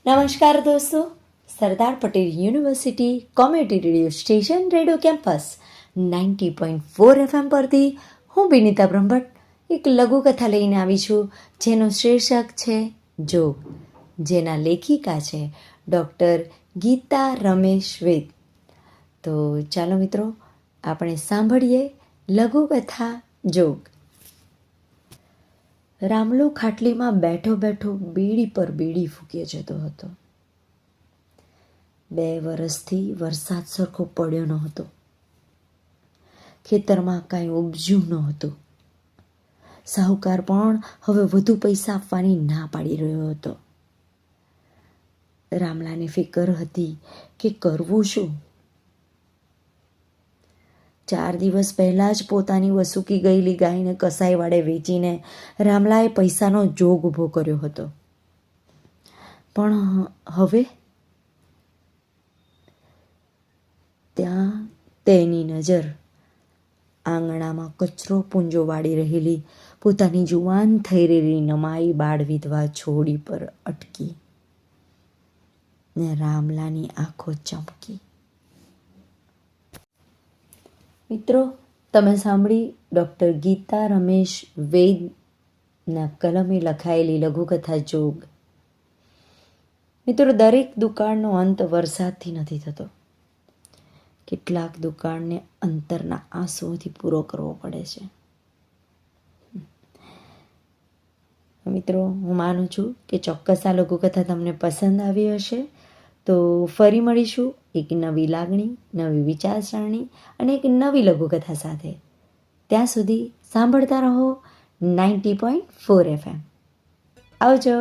નમસ્કાર દોસ્તો, Sardar Patel university comedy radio station radio campus 90.4 FM પરથી હું વિનીતા બ્રહ્મભટ્ટ એક લઘુકથા લઈને આવી છું, જેનું શીર્ષક છે જોગ, જેના લેખિકા છે ડૉક્ટર ગીતા રમેશ વેદ. તો ચાલો મિત્રો, આપણે સાંભળીએ લઘુકથા જોગ. રામલો ખાટલીમાં બેઠો બેઠો બીડી પર બીડી ફૂંકે જતો હતો. 2 વર્ષથી વરસાદ સરખો પડ્યો ન હતો. ખેતરમાં કાંઈ ઉપજ્યું ન હતું. સાહુકાર પણ હવે વધુ પૈસા આપવાની ના પાડી રહ્યો હતો. રામલાને ફિકર હતી કે કરવું શું. 4 દિવસ પહેલાં જ પોતાની વસૂકી ગયેલી ગાયને કસાઈ વાડે વેચીને રામલાએ પૈસાનો જોગ ઊભો કર્યો હતો. પણ હવે ત્યાં તેની નજર આંગણામાં કચરો પૂંજો વાળી રહેલી પોતાની જુવાન થઈ રહેલી નમાઈ બાળ વિધવા છોડી પર અટકી ને રામલાની આંખો ચમકી. મિત્રો, તમે સાંભળી ડૉક્ટર ગીતા રમેશ વેદના કલમે લખાયેલી લઘુકથા જોગ. મિત્રો, દરેક દુકાળનો અંત વરસાદથી નથી થતો. કેટલાક દુકાળને અંતરના આંસુઓથી પૂરો કરવો પડે છે. મિત્રો, હું માનું છું કે ચોક્કસ આ લઘુકથા તમને પસંદ આવી હશે. તો ફરી મળીશું એક નવી લાગણી, નવી વિચારસરણી અને એક નવી લઘુકથા સાથે. ત્યાં સુધી સાંભળતા રહો 90.4 FM. આવજો.